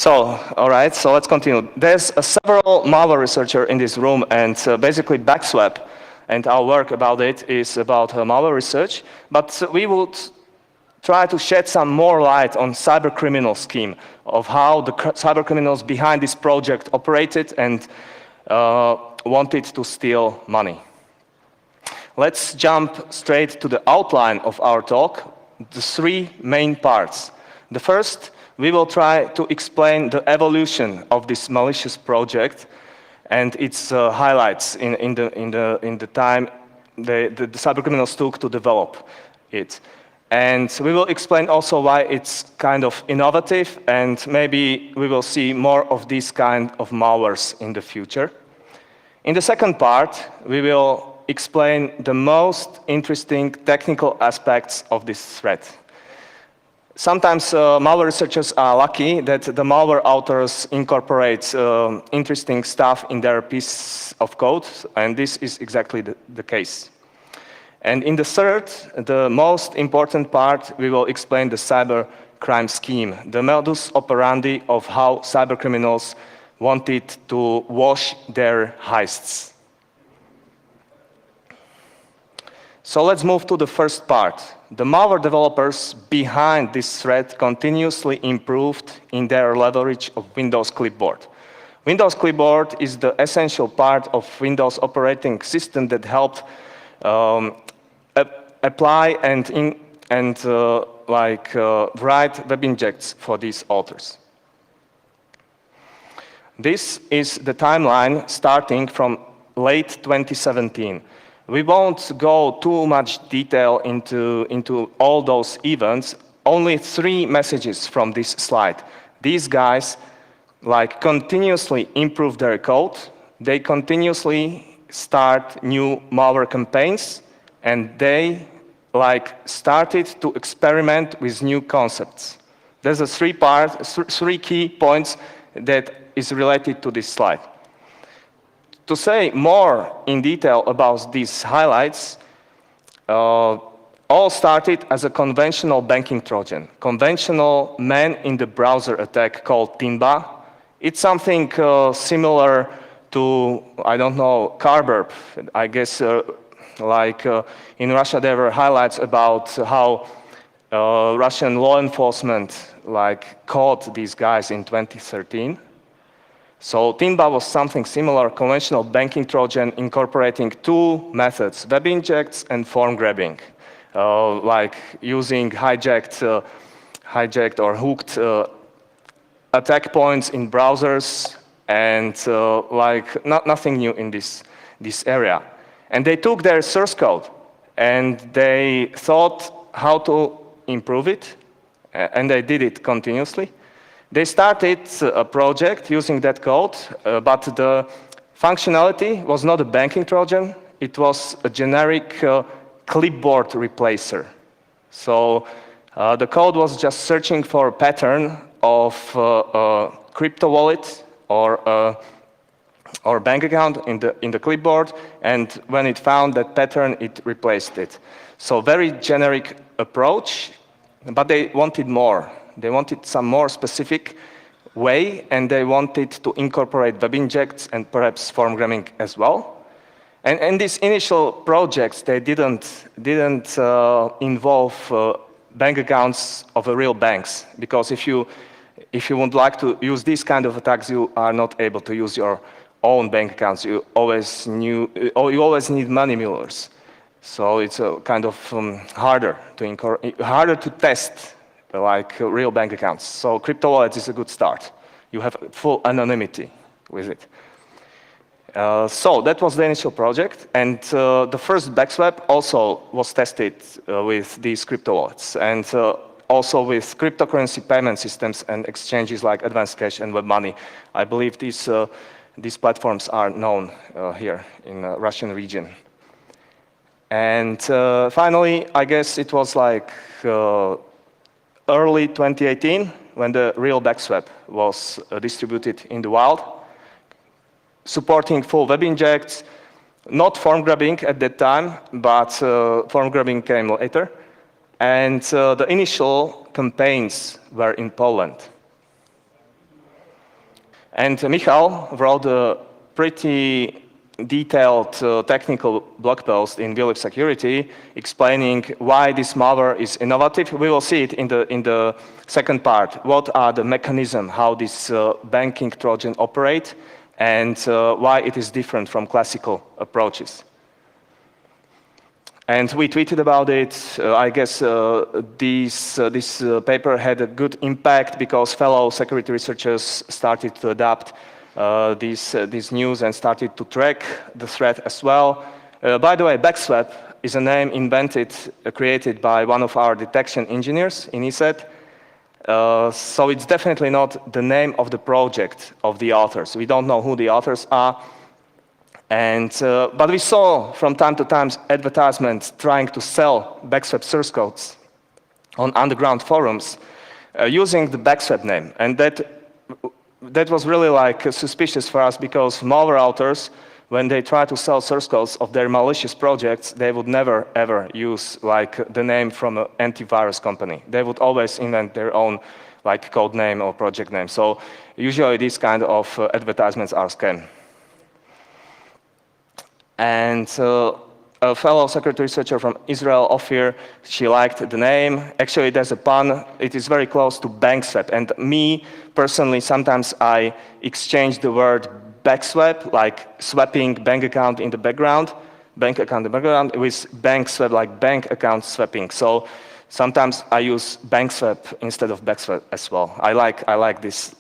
All right, so let's continue. There's several malware researchers in this room, and basically BackSwap and our work about it is about malware research, but we would try to shed some more light on cyber criminal scheme of how the cyber criminals behind this project operated and wanted to steal money. Let's jump straight to the outline of our talk, the three main parts. The first, we will try to explain the evolution of this malicious project and its highlights in the time the cybercriminals took to develop it. And we will explain also why it's kind of innovative, and maybe we will see more of these kind of malwares in the future. In the second part, we will explain the most interesting technical aspects of this threat. Sometimes malware researchers are lucky that the malware authors incorporate interesting stuff in their piece of code, and this is exactly the case. And in the third, the most important part, we will explain the cyber crime scheme, the modus operandi of how cyber criminals wanted to wash their heists. So let's move to the first part. The malware developers behind this threat continuously improved in their leverage of Windows Clipboard. Windows Clipboard is the essential part of Windows operating system that helped apply and write web injects for these authors. This is the timeline starting from late 2017. We won't go too much detail into all those events, only 3 messages from this slide. These guys continuously improve their code, they continuously start new malware campaigns, and they started to experiment with new concepts. There's 3 key points that is related to this slide. To say more in detail about these highlights, all started as a conventional banking Trojan, conventional man-in-the-browser attack called Timba. It's something similar to, I don't know, Carburp. I guess in Russia there were highlights about how Russian law enforcement caught these guys in 2013. So Timba was something similar, conventional banking Trojan incorporating 2 methods, web injects and form grabbing, using hijacked or hooked attack points in browsers, and nothing new in this area. And they took their source code and they thought how to improve it, and they did it continuously. They started a project using that code, but the functionality was not a banking Trojan, it was a generic clipboard replacer. So the code was just searching for a pattern of a crypto wallet or bank account in the clipboard, and when it found that pattern, it replaced it. So very generic approach, but they wanted more. They wanted some more specific way, and they wanted to incorporate web injects and perhaps form grabbing as well. And these initial projects, they didn't involve bank accounts of real banks, because if you would like to use these kind of attacks, you are not able to use your own bank accounts. You always need money mullers. So it's kind of harder to test real bank accounts. So crypto wallets is a good start. You have full anonymity with it. So that was the initial project, and the first BackSwap also was tested with these crypto wallets, and also with cryptocurrency payment systems and exchanges like Advanced Cash and WebMoney. I believe these platforms are known here in the Russian region. And finally, I guess it was early 2018 when the real BackSwap was distributed in the wild, supporting full web injects, not form grabbing at that time, but form grabbing came later. And the initial campaigns were in Poland. And Michal wrote a pretty detailed technical blog post in View Security explaining why this malware is innovative. We will see it in the second part. What are the mechanisms, how this banking Trojan operate, and why it is different from classical approaches. And we tweeted about it. I guess this paper had a good impact because fellow security researchers started to adapt this news and started to track the threat as well. By the way, BackSwap is a name invented, created by one of our detection engineers in ESET. So it's definitely not the name of the project of the authors. We don't know who the authors are. And, but we saw from time to time advertisements trying to sell BackSwap source codes on underground forums using the BackSwap name. And that was really like suspicious for us because malware authors, when they try to sell source codes of their malicious projects, they would never ever use like the name from an antivirus company. They would always invent their own like code name or project name. So usually these kind of advertisements are scam. And a fellow security researcher from Israel, Ophir, she liked the name. Actually, there's a pun. It is very close to BankSwap. And me, personally, sometimes I exchange the word BackSwap, like swapping bank account in the background, with BankSwap, like bank account swapping. So sometimes I use BankSwap instead of BackSwap as well. I like this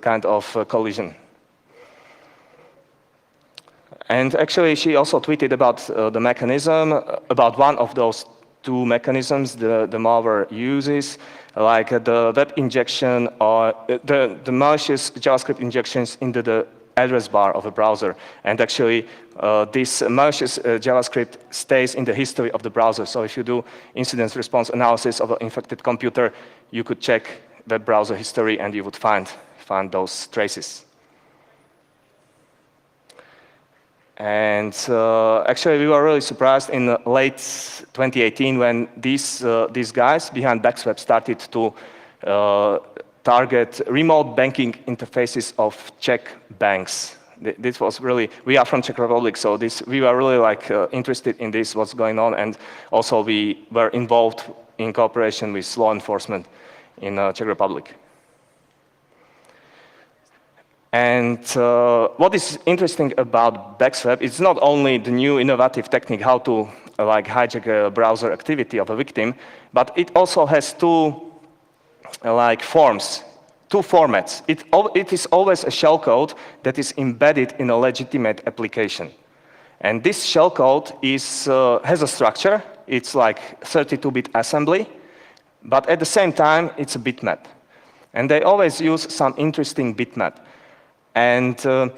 kind of collision. And actually, she also tweeted about the mechanism, about one of those two mechanisms the malware uses, like the web injection or the malicious JavaScript injections into the address bar of a browser. And actually, this malicious JavaScript stays in the history of the browser. So if you do incident response analysis of an infected computer, you could check web browser history and you would find those traces. And actually, we were really surprised in late 2018 when these guys behind BackSwap started to target remote banking interfaces of Czech banks. This was really, we are from Czech Republic, so we were really like interested in this, what's going on, and also we were involved in cooperation with law enforcement in Czech Republic. And what is interesting about BackSwap, it's not only the new innovative technique how to like hijack a browser activity of a victim, but it also has two formats. It is always a shellcode that is embedded in a legitimate application. And this shellcode has a structure. It's like 32-bit assembly, but at the same time, it's a bitmap. And they always use some interesting bitmap. And the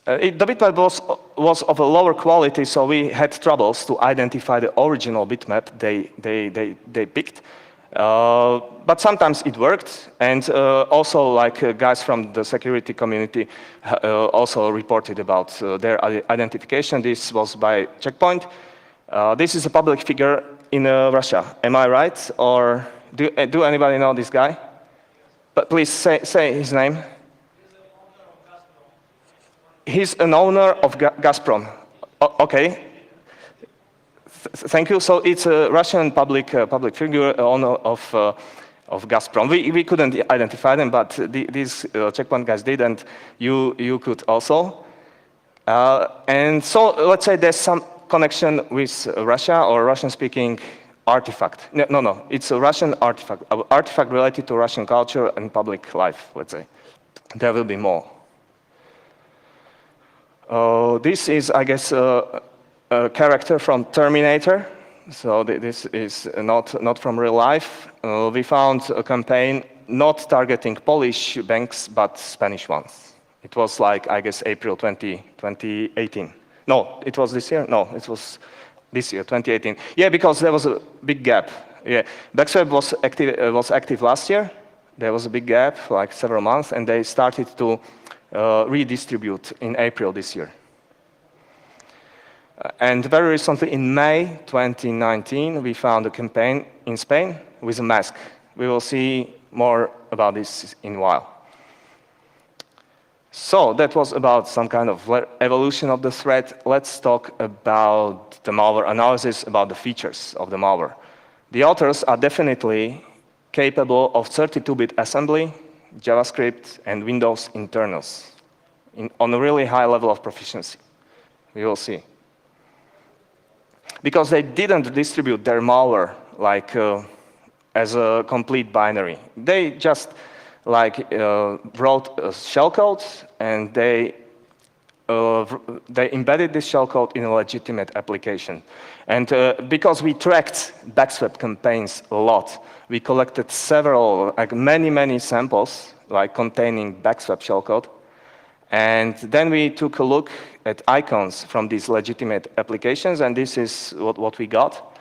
bitmap was of a lower quality, so we had troubles to identify the original bitmap they picked. But sometimes it worked, and also like guys from the security community also reported about their identification. This was by Checkpoint. This is a public figure in Russia. Am I right? Or do anybody know this guy? But please say his name. He's an owner of Gazprom. Okay. Thank you. So it's a Russian public figure, owner of Gazprom. We couldn't identify them, but these Checkpoint guys did, and you could also. And so let's say there's some connection with Russia or Russian-speaking artifact. No, it's a Russian artifact related to Russian culture and public life. Let's say there will be more. This is, I guess, a character from Terminator. So this is not from real life. We found a campaign not targeting Polish banks, but Spanish ones. It was like, I guess, April 2018. No, it was this year? No, it was this year, 2018. Yeah, because there was a big gap. Yeah, BackSwap was active last year. There was a big gap, like several months, and they started to redistribute in April this year. And very recently, in May 2019, we found a campaign in Spain with a mask. We will see more about this in a while. So that was about some kind of evolution of the threat. Let's talk about the malware analysis, about the features of the malware. The authors are definitely capable of 32-bit assembly, JavaScript, and Windows internals on a really high level of proficiency. We will see. Because they didn't distribute their malware like as a complete binary. They just wrote a shellcode, and they embedded this shellcode in a legitimate application. And because we tracked BackSwap campaigns a lot, we collected several, many samples, containing BackSwap shellcode. And then we took a look at icons from these legitimate applications, and this is what we got.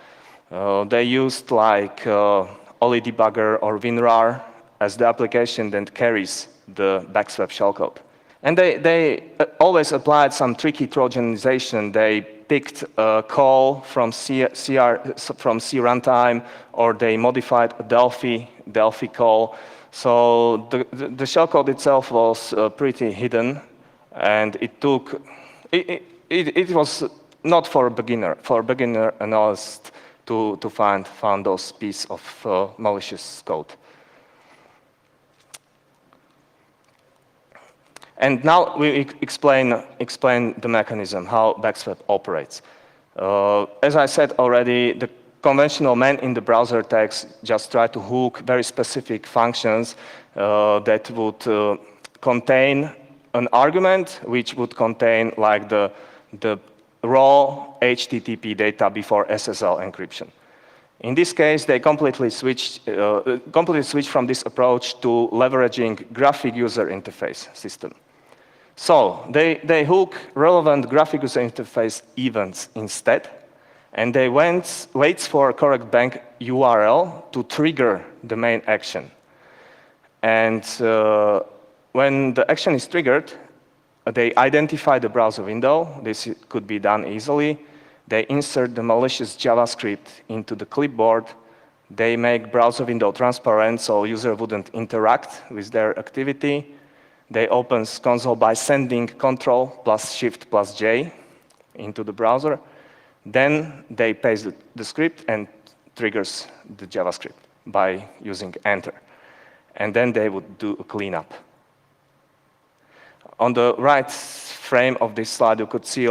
They used Oli Debugger or WinRAR as the application that carries the BackSwap shellcode. And they always applied some tricky Trojanization. They picked a call from C runtime, or they modified a Delphi call. So the shellcode itself was pretty hidden, and it was not for a beginner analyst to find those pieces of malicious code. And now we explain the mechanism, how BackSwap operates. As I said already, the conventional man in the browser tags just try to hook very specific functions that would contain an argument which would contain the raw HTTP data before SSL encryption. In this case, they completely switched from this approach to leveraging graphic user interface system. So they hook relevant graphic user interface events instead, and they wait for a correct bank URL to trigger the main action. And when the action is triggered, they identify the browser window. This could be done easily. They insert the malicious JavaScript into the clipboard. They make browser window transparent so user wouldn't interact with their activity. They open console by sending Control plus Shift plus J into the browser. Then they paste the script and triggers the JavaScript by using Enter. And then they would do a cleanup. On the right frame of this slide, you could see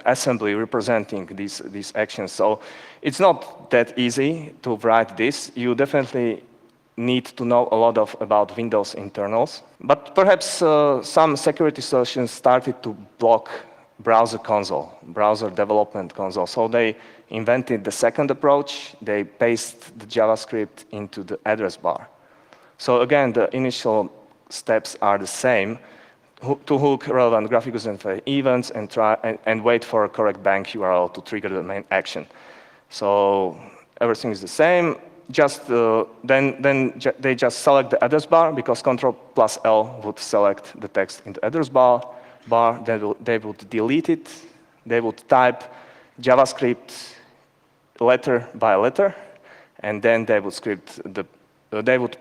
assembly representing these actions. So it's not that easy to write this. You definitely need to know a lot about Windows internals. But perhaps some security solutions started to block browser console, browser development console. So they invented the second approach. They paste the JavaScript into the address bar. So again, the initial steps are the same: to hook relevant graphic user interface events and wait for a correct bank URL to trigger the main action. So everything is the same. Then they just select the address bar, because Control plus L would select the text in the address bar. They would delete it. They would type JavaScript letter by letter, and then they would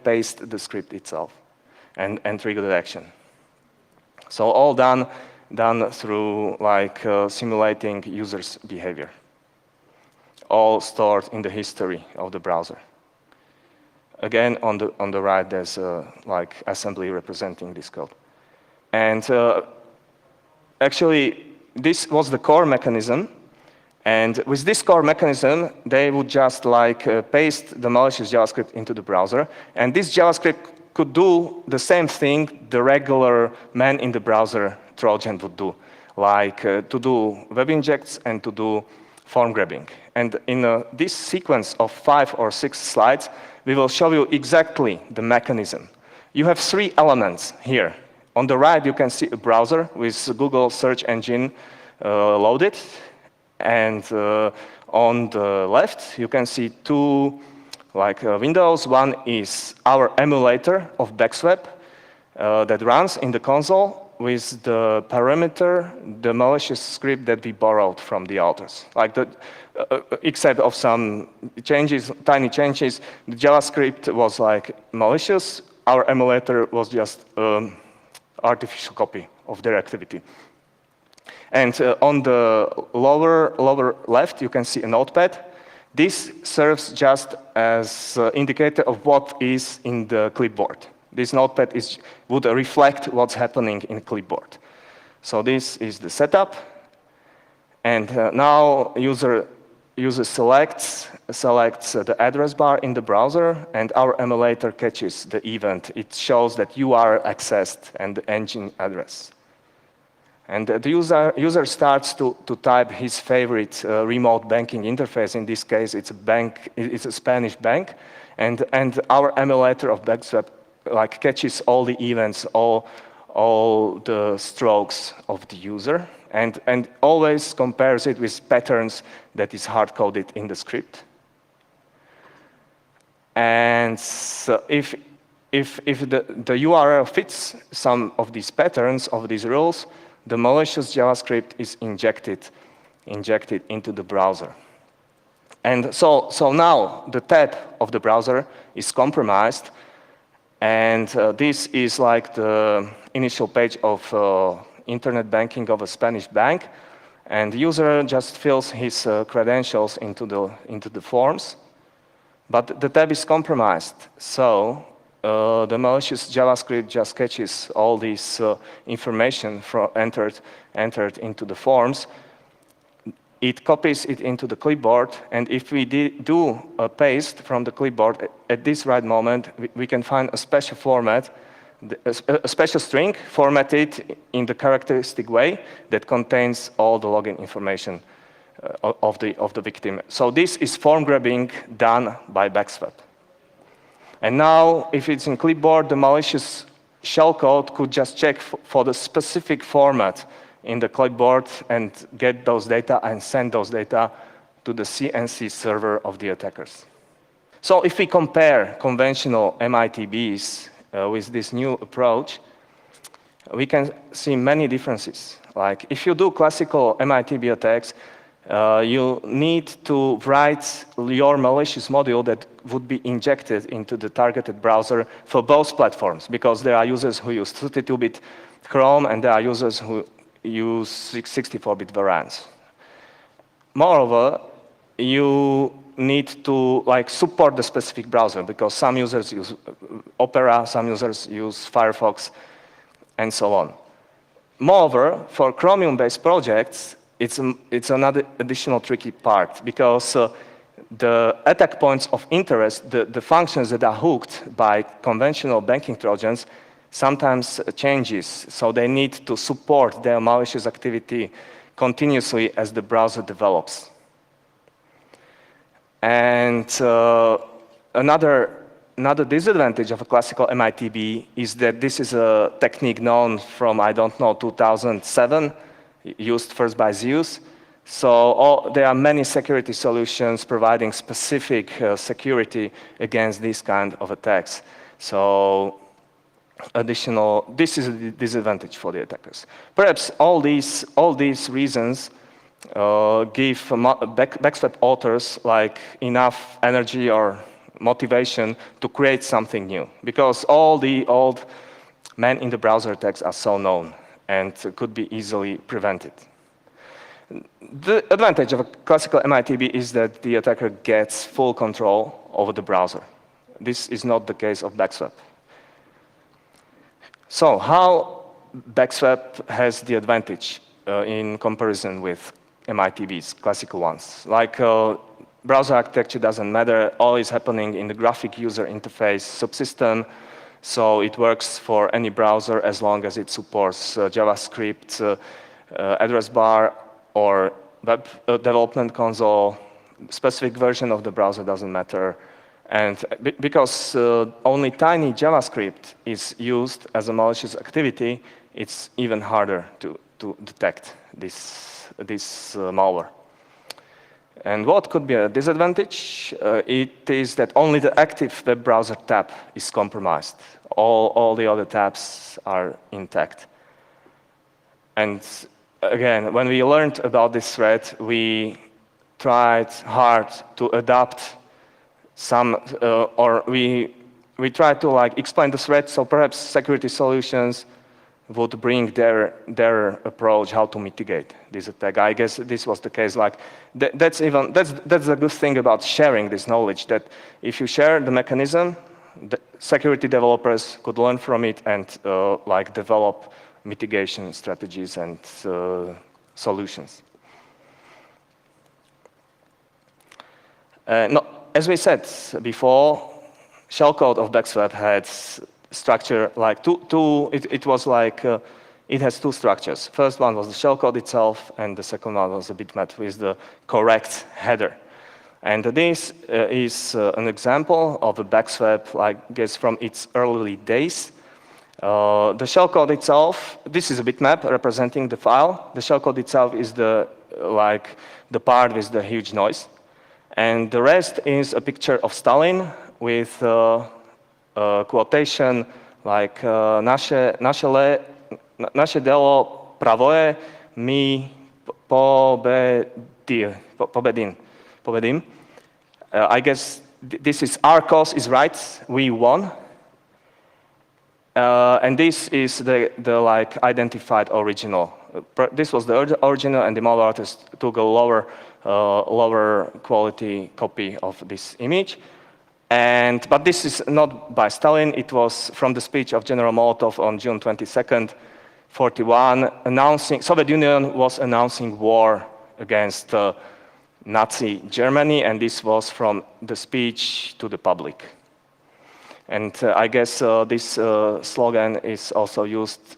paste the script itself and trigger the action. So all done through simulating users' behavior, all stored in the history of the browser. Again, on the right, there's assembly representing this code. And actually, this was the core mechanism. And with this core mechanism, they would just paste the malicious JavaScript into the browser. And this JavaScript could do the same thing the regular man in the browser Trojan would do, to do web injects and to do form grabbing. And in this sequence of 5 or 6 slides, we will show you exactly the mechanism. You have 3 elements here. On the right, you can see a browser with Google search engine loaded. And on the left, you can see 2 windows. One is our emulator of BackSwap that runs in the console with the parameter, the malicious script that we borrowed from the authors. Except of some changes, tiny changes, the JavaScript was malicious. Our emulator was just artificial copy of their activity. And on the lower left, you can see a notepad. This serves just as an indicator of what is in the clipboard. This notepad would reflect what's happening in clipboard. So this is the setup. And now user selects the address bar in the browser, and our emulator catches the event. It shows that URL accessed and the engine address. And the user starts to type his favorite remote banking interface. In this case, it's a Spanish bank, and our emulator of BackSwap catches all the events, all the strokes of the user, and always compares it with patterns that is hard-coded in the script. And so if the URL fits some of these patterns, of these rules, the malicious JavaScript is injected into the browser. And so now the tab of the browser is compromised, and this is like the initial page of internet banking of a Spanish bank, and the user just fills his credentials into the forms, but the tab is compromised. So the malicious JavaScript just catches all this information entered into the forms. It copies it into the clipboard, and if we do a paste from the clipboard at this right moment, we can find a special format, a special string formatted in the characteristic way that contains all the login information of the victim. So this is form grabbing done by BackSwap. And now, if it's in clipboard, the malicious shellcode could just check for the specific format in the clipboard and get those data and send those data to the CNC server of the attackers. So if we compare conventional MITBs with this new approach, we can see many differences. Like if you do classical MITB attacks, you need to write your malicious module that would be injected into the targeted browser for both platforms, because there are users who use 32-bit Chrome and there are users who use 64-bit variants. Moreover, you need to support the specific browser, because some users use Opera, some users use Firefox, and so on. Moreover, for Chromium-based projects, it's another additional tricky part, because the attack points of interest, the functions that are hooked by conventional banking Trojans, sometimes changes. So they need to support their malicious activity continuously as the browser develops. And another disadvantage of a classical MITB is that this is a technique known from, 2007, used first by Zeus. So there are many security solutions providing specific security against these kind of attacks. So this is a disadvantage for the attackers. Perhaps all these reasons give BackSwap authors enough energy or motivation to create something new, because all the old man-in-the-browser attacks are so known and could be easily prevented. The advantage of a classical MITB is that the attacker gets full control over the browser. This is not the case of BackSwap. So how BackSwap has the advantage in comparison with MITBs, classical ones? Browser architecture doesn't matter. All is happening in the graphic user interface subsystem. So it works for any browser as long as it supports JavaScript, address bar, or web development console. Specific version of the browser doesn't matter. And because only tiny JavaScript is used as a malicious activity, it's even harder to detect this malware. And what could be a disadvantage? It is that only the active web browser tab is compromised. All the other tabs are intact. And again, when we learned about this threat, we tried hard to adapt some, or we tried to explain the threat, so perhaps security solutions would bring their approach how to mitigate this attack. I guess this was the case. Like that's the good thing about sharing this knowledge, that if you share the mechanism, the security developers could learn from it and like develop mitigation strategies and solutions. No, as we said before, shellcode of BackSwap had structure like it has two structures. First one was the shellcode itself, and the second one was a bitmap with the correct header. And this is an example of a BackSwap, I guess, from its early days. The shellcode itself, this is a bitmap representing the file. The shellcode itself is the part with the huge noise. And the rest is a picture of Stalin with quotation like naše delo pravoje, my povedím. I guess this is our cause is right, we won. And this is the like identified original. This was the original, and the malware artist took a lower quality copy of this image. But this is not by Stalin. It was from the speech of General Molotov on June 22nd, 1941, announcing Soviet Union was announcing war against Nazi Germany, and this was from the speech to the public. And I guess this slogan is also used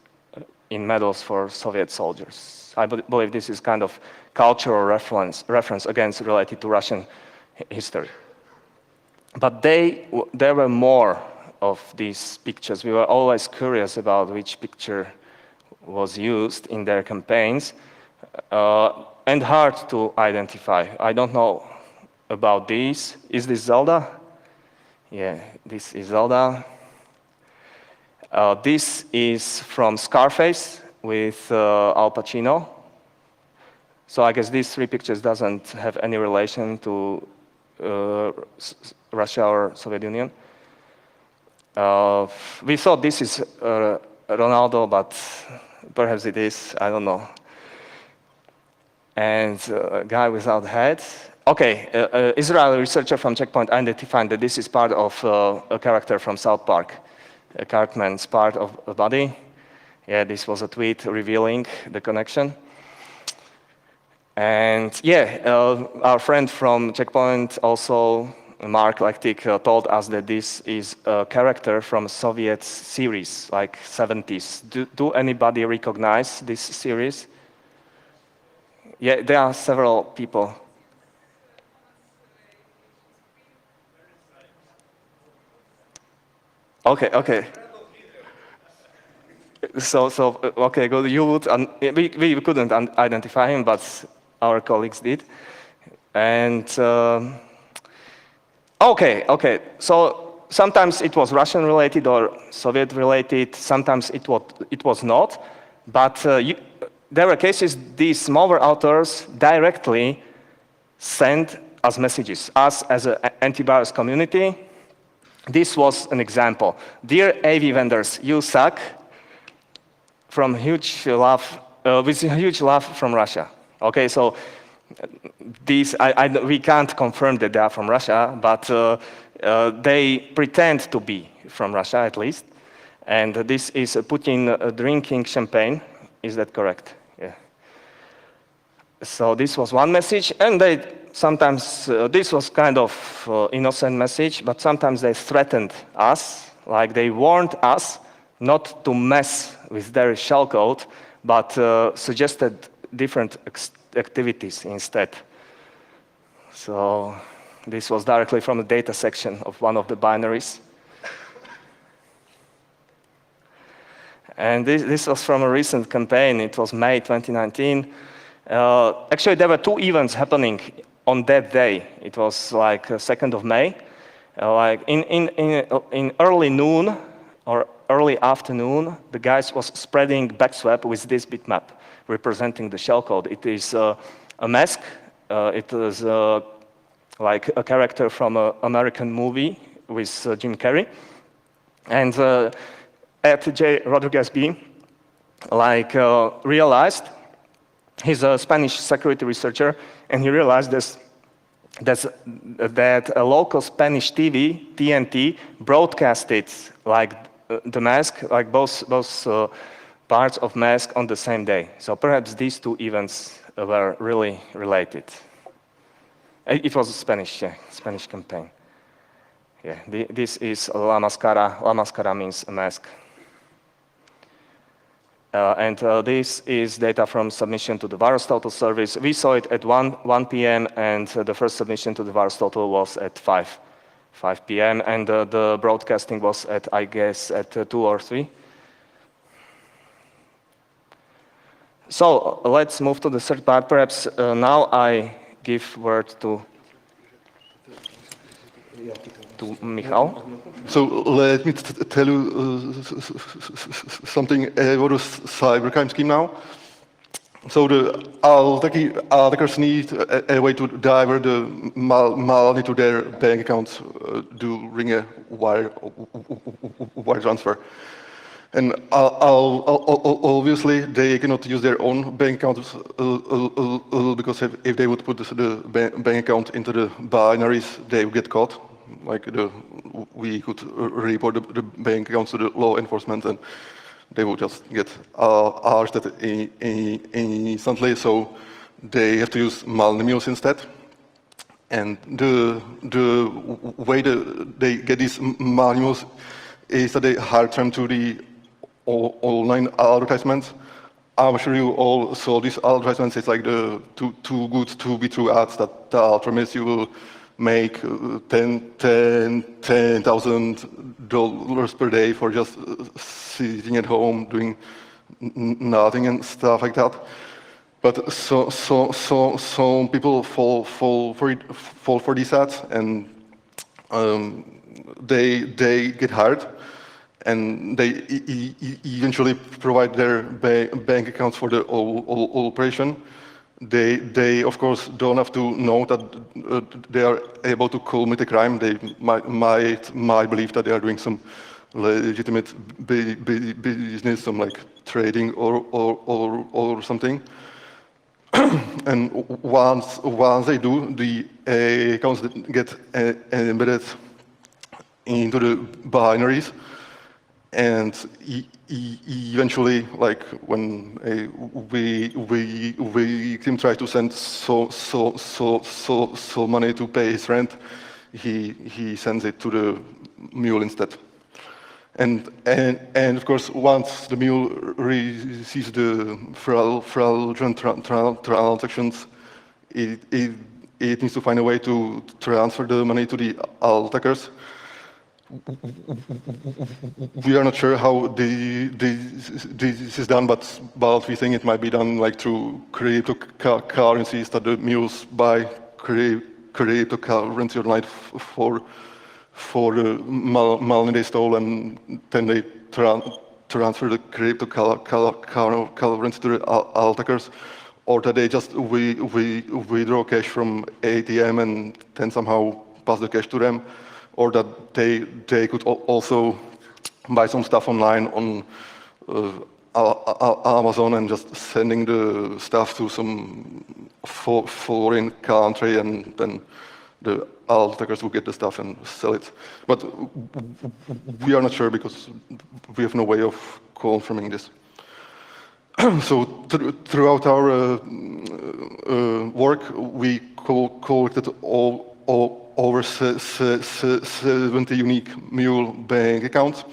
in medals for Soviet soldiers. I believe this is kind of cultural reference against related to Russian history. But there were more of these pictures. We were always curious about which picture was used in their campaigns, and hard to identify. I don't know about these. Is this Zelda? Yeah, this is Zelda. This is from Scarface with Al Pacino. So I guess these three pictures doesn't have any relation to Russia or Soviet Union. We thought this is Ronaldo, but perhaps it is, I don't know. And a guy without head. Okay, Israeli researcher from Checkpoint identified that this is part of a character from South Park. Cartman's part of a body. Yeah, this was a tweet revealing the connection. And yeah, our friend from Checkpoint, also Mark Lektik, told us that this is a character from a Soviet series, like 70s. Do anybody recognize this series? Yeah, there are several people. Okay. So okay, good. You would, we couldn't identify him, but our colleagues did. And okay. So sometimes it was Russian related or Soviet related. Sometimes it was not. But there were cases these malware authors directly sent us messages, us as an antivirus community. This was an example. Dear AV vendors, you suck. From huge love, with huge love from Russia. Okay, so these we can't confirm that they are from Russia, but they pretend to be from Russia at least. And this is Putin drinking champagne. Is that correct? Yeah. So this was one message, and they sometimes this was kind of innocent message, but sometimes they threatened us, like they warned us not to mess with their shellcode, but suggested different activities instead. So this was directly from the data section of one of the binaries. And this was from a recent campaign. It was May 2019. Actually, there were two events happening on that day. It was like 2nd of May. Like in early noon or early afternoon, the guys was spreading BackSwap with this bitmap representing the shellcode. It is a mask. It is like a character from an American movie with Jim Carrey. And at J. Rodriguez B, realized, he's a Spanish security researcher, and he realized that a local Spanish TV, TNT, broadcasted the mask, both parts of mask on the same day. So perhaps these two events were really related. It was a Spanish campaign. Yeah, this is La Máscara. La Máscara means a mask. This is data from submission to the VirusTotal service. We saw it at 1 p.m. and the first submission to the VirusTotal was at 5 p.m. and the broadcasting was at, I guess, at 2 or 3. So let's move to the third part. Perhaps now I give word to Michal. So let me tell you something about the cybercrime scheme now. So the attackers need a way to divert the money to their bank accounts during a wire transfer. And obviously, they cannot use their own bank accounts because if they would put the bank account into the binaries, they would get caught. We could report the bank accounts to the law enforcement, and they would just get arrested instantly. So they have to use malmules instead. And the way they get these malmules is that they hire them to the online advertisements. I'm sure you all saw these advertisements. It's like the too good to be true ads that promise you will make $10,000 per day for just sitting at home doing nothing and stuff like that. But some people fall for these ads, and they get hired, and they eventually provide their bank accounts for the operation. They of course don't have to know that they are able to commit a crime. They might believe that they are doing some legitimate business, some like trading or something. And once they do, the accounts get embedded into the binaries, and eventually, like when we victim try to send so money to pay his rent, he sends it to the mule instead. And of course, once the mule receives the fraudulent transactions, it needs to find a way to transfer the money to the attackers. We are not sure how this is done, but we think it might be done like through cryptocurrencies, that the mules buy cryptocurrency online for the money they stole, and then they transfer the cryptocurrency to the attackers, or that they just withdraw cash from ATM and then somehow pass the cash to them, or that they could also buy some stuff online on Amazon and just sending the stuff to some foreign country, and then the attackers will get the stuff and sell it. But we are not sure because we have no way of confirming this. So throughout our work, we collected over 70 unique mule bank accounts.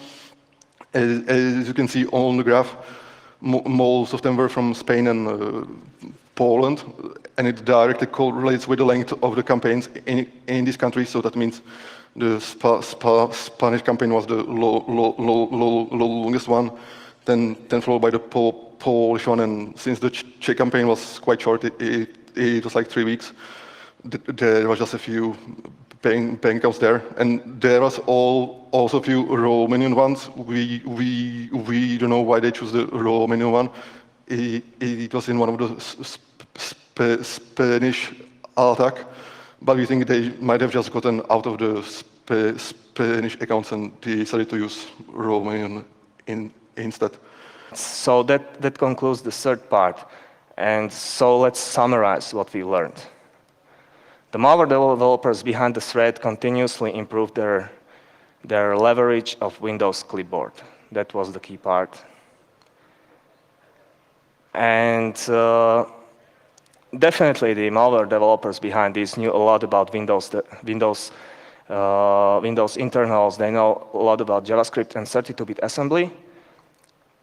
As you can see on the graph, most of them were from Spain and Poland, and it directly correlates with the length of the campaigns in these countries. So that means the Spanish campaign was the longest one, then followed by the Polish one, and since the Czech campaign was quite short, it was like 3 weeks. There was just a few bank accounts there, and there was also a few Romanian ones. We don't know why they chose the Romanian one. It was in one of the Spanish attack, but we think they might have just gotten out of the Spanish accounts and decided to use Romanian instead. So that concludes the third part. And so let's summarize what we learned. The malware developers behind the thread continuously improved their leverage of Windows clipboard. That was the key part. And definitely the malware developers behind this knew a lot about Windows internals. They know a lot about JavaScript and 32-bit assembly.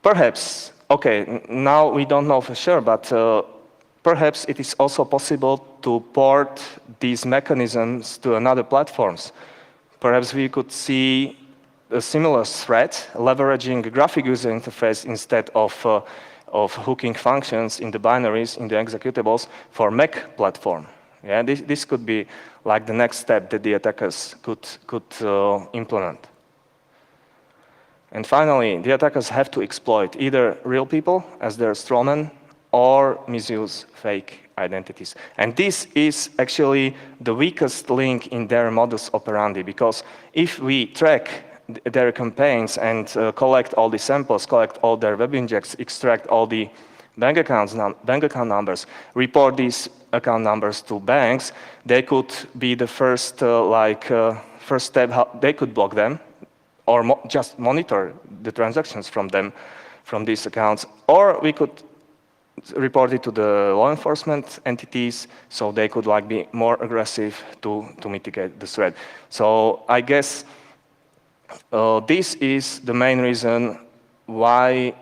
Perhaps, okay, now we don't know for sure, but perhaps it is also possible to port these mechanisms to another platforms. Perhaps we could see a similar threat leveraging a graphic user interface instead of hooking functions in the binaries, in the executables for Mac platform. Yeah, this could be like the next step that the attackers could implement. And finally, the attackers have to exploit either real people as their strawman or misuse fake identities. And this is actually the weakest link in their modus operandi, because if we track their campaigns and collect all the samples, collect all their web injects, extract all the bank account numbers, report these account numbers to banks, they could be the first first step. How they could block them, or just monitor the transactions from them, from these accounts, or we could report it to the law enforcement entities, so they could be more aggressive to mitigate the threat. So I guess this is the main reason why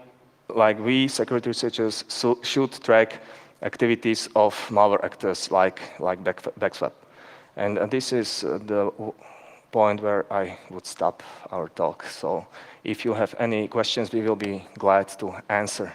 we security researchers should track activities of malware actors like BackSwap. And this is the point where I would stop our talk. So if you have any questions, we will be glad to answer.